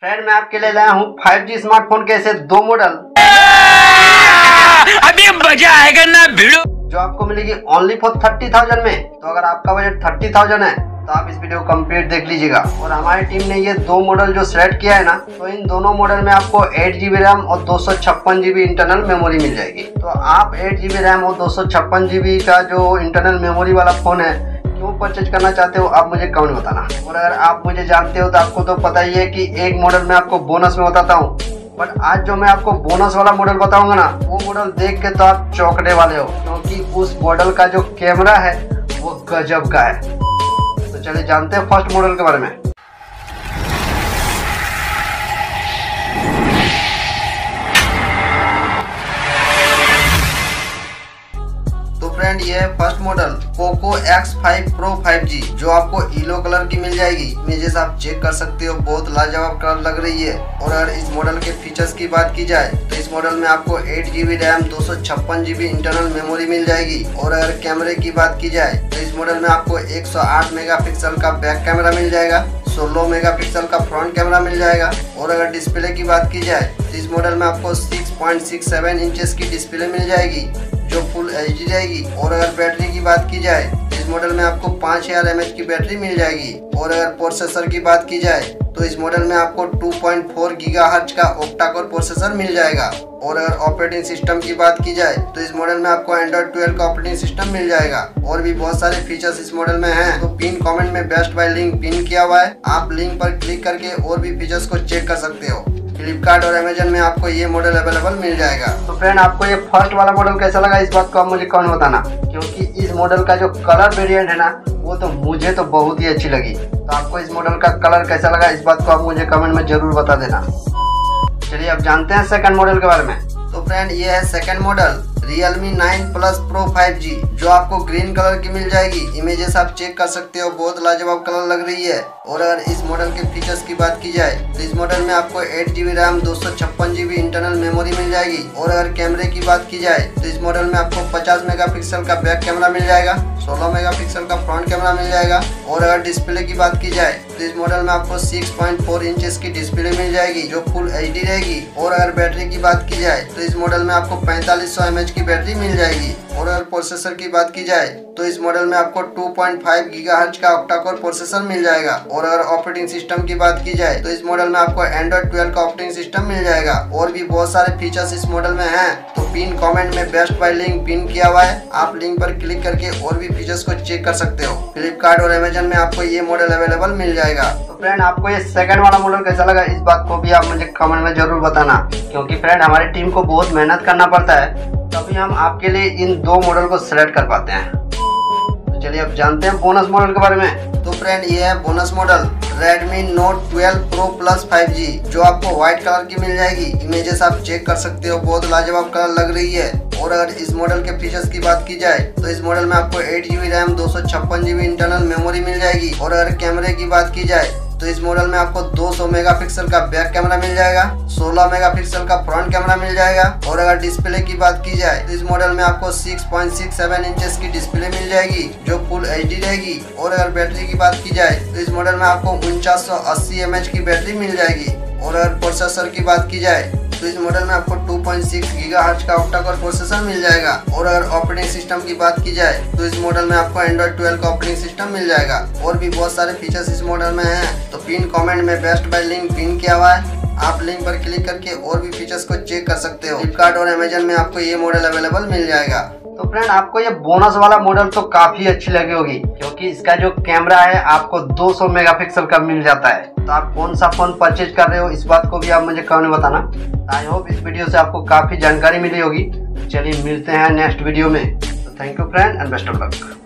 Friend मैं आपके लिए लाया हूँ 5G स्मार्टफोन के ऐसे दो मॉडल अभी मजा आएगा ना भिड़ो, जो आपको मिलेगी ओनली फॉर 30,000 में। तो अगर आपका बजट 30,000 है तो आप इस वीडियो को कंप्लीट देख लीजिएगा। और हमारी टीम ने ये दो मॉडल जो सेलेक्ट किया है ना, तो इन दोनों मॉडल में आपको 8GB रैम और 256GB इंटरनल मेमोरी मिल जाएगी। तो आप 8GB रैम और 256GB का जो इंटरनल मेमोरी वाला फोन है क्यों परचेज करना चाहते हो आप मुझे कमेंट बताना। और अगर आप मुझे जानते हो तो आपको तो पता ही है कि एक मॉडल मैं आपको बोनस में बताता हूँ, बट आज जो मैं आपको बोनस वाला मॉडल बताऊंगा ना, वो मॉडल देख के तो आप चौंकने वाले हो, क्योंकि उस मॉडल का जो कैमरा है वो गजब का है। तो चलिए जानते हैं फर्स्ट मॉडल के बारे में। तो फ्रेंड ये है first model Poco X5 Pro 5G, जो आपको येलो कलर की मिल जाएगी। इमेजेस आप चेक कर सकते हो, बहुत लाजवाब कलर लग रही है। और अगर इस मॉडल के फीचर्स की बात की जाए तो इस मॉडल में आपको 8GB RAM 256GB internal memory मिल जाएगी। और अगर कैमरे की बात की जाए तो इस मॉडल में आपको 108 मेगापिक्सल का बैक कैमरा मिल जाएगा, 16 मेगापिक्सल का फ्रंट कैमरा मिल जाएगा। और अगर डिस्प्ले की बात की जाए तो इस मॉडल में आपको 6.67 इंचेस की डिस्प्ले मिल जाएगी जो फुल HD रहेगी। और अगर बैटरी की बात की जाए तो इस मॉडल में आपको 5000 mAh की बैटरी मिल जाएगी। और अगर प्रोसेसर की बात की जाए तो इस मॉडल में आपको 2.4 GHz का ऑक्टा कोर प्रोसेसर मिल जाएगा। और अगर ऑपरेटिंग सिस्टम की बात की जाए तो इस मॉडल में आपको Android 12 का ऑपरेटिंग सिस्टम मिल जाएगा। और भी बहुत सारे फीचर्स इस मॉडल में हैं। तो पिन कमेंट में बेस्ट बाय लिंक पिन किया हुआ है, आप लिंक पर क्लिक करके और भी फीचर्स को चेक कर सकते हो। फ्लिपकार्ट और अमेजन में आपको ये मॉडल अवेलेबल मिल जाएगा। तो फ्रेंड आपको ये फर्स्ट वाला मॉडल कैसा लगा इस बात को आप मुझे कमेंट बताना, क्योंकि इस मॉडल का जो कलर वेरिएंट है ना, वो तो मुझे तो बहुत ही अच्छी लगी। तो आपको इस मॉडल का कलर कैसा लगा इस बात को आप मुझे कमेंट में जरूर बता देना। चलिए अब जानते हैं सेकंड मॉडल के बारे में। तो फ्रेंड ये है second model Realme 9 Plus Pro 5G, जो आपको ग्रीन कलर की मिल जाएगी। इमेजेस आप चेक कर सकते हो, बहुत लाजवाब कलर लग रही है। और अगर इस मॉडल के फीचर्स की बात की जाए तो इस मॉडल में आपको 8GB RAM 256GB internal memory मिल जाएगी। और अगर कैमरे की बात की जाए तो इस मॉडल में आपको 50 मेगापिक्सल का बैक कैमरा मिल जाएगा, 16 मेगापिक्सल का फ्रंट कैमरा मिल जाएगा। और अगर डिस्प्ले की बात की जाए तो इस मॉडल में आपको 6.4 इंचेस की डिस्प्ले मिल जाएगी जो फुल HD रहेगी। और अगर बैटरी की बात की जाए तो इस मॉडल में आपको 4500 mAh की बैटरी मिल जाएगी। और अगर प्रोसेसर की बात की जाए तो इस मॉडल में आपको 2.5 GHz का ऑक्टा कोर प्रोसेसर मिल जाएगा। और अगर ऑपरेटिंग सिस्टम की बात की जाए तो इस मॉडल में आपको Android 12 का ऑपरेटिंग सिस्टम मिल जाएगा। और भी बहुत सारे फीचर्स इस मॉडल में हैं। तो पिन कमेंट में बेस्ट बाय लिंक पिन किया हुआ है, आप लिंक पर क्लिक करके और भी फीचर्स को चेक कर सकते हो। फ्लिपकार्ट और अमेजन में आपको ये मॉडल अवेलेबल मिल जाएगा। तो फ्रेंड आपको ये सेकंड वाला मॉडल कैसा लगा इस बात को भी आप मुझे कमेंट में जरूर बताना, क्योंकि फ्रेंड हमारी टीम को बहुत मेहनत करना पड़ता है, तभी हम आपके लिए इन दो मॉडल को सिलेक्ट कर पाते हैं। तो चलिए अब जानते हैं बोनस मॉडल के बारे में। तो फ्रेंड ये है bonus model Redmi Note 12 Pro Plus 5G, जो आपको व्हाइट कलर की मिल जाएगी। इमेजेस आप चेक कर सकते हो, बहुत लाजवाब कलर लग रही है। और अगर इस मॉडल के फीचर्स की बात की जाए तो इस मॉडल में आपको 8GB RAM 256GB internal memory मिल जाएगी। और अगर कैमरे की बात की जाए तो इस मॉडल में आपको 200 मेगापिक्सल का बैक कैमरा मिल जाएगा, 16 मेगापिक्सल का फ्रंट कैमरा मिल जाएगा। और अगर डिस्प्ले की बात की जाए तो इस मॉडल में आपको 6.67 इंचेस की डिस्प्ले मिल जाएगी जो फुल HD रहेगी। और अगर बैटरी की बात की जाए तो इस मॉडल में आपको 4980 mAh की बैटरी मिल जाएगी। और अगर प्रोसेसर की बात की जाए तो इस मॉडल में आपको 2.6 GHz का ऑक्टा कोर प्रोसेसर मिल जाएगा। और अगर ऑपरेटिंग सिस्टम की बात की जाए तो इस मॉडल में आपको Android 12 का ऑपरेटिंग सिस्टम मिल जाएगा। और भी बहुत सारे फीचर्स इस मॉडल में हैं। तो पिन कमेंट में बेस्ट बाय लिंक पिन किया हुआ है, आप लिंक पर क्लिक करके और भी फीचर्स को चेक कर सकते हो। फ्लिपकार्ट और अमेजन में आपको ये मॉडल अवेलेबल मिल जाएगा। तो फ्रेंड आपको ये बोनस वाला मॉडल तो काफी अच्छी लगी होगी, क्योंकि इसका जो कैमरा है आपको 200 मेगापिक्सल का मिल जाता है। तो आप कौन सा फोन परचेज कर रहे हो इस बात को भी आप मुझे कमेंट में बताना। आई होप इस वीडियो से आपको काफी जानकारी मिली होगी। चलिए मिलते हैं नेक्स्ट वीडियो में। तो thank you friend and best of luck.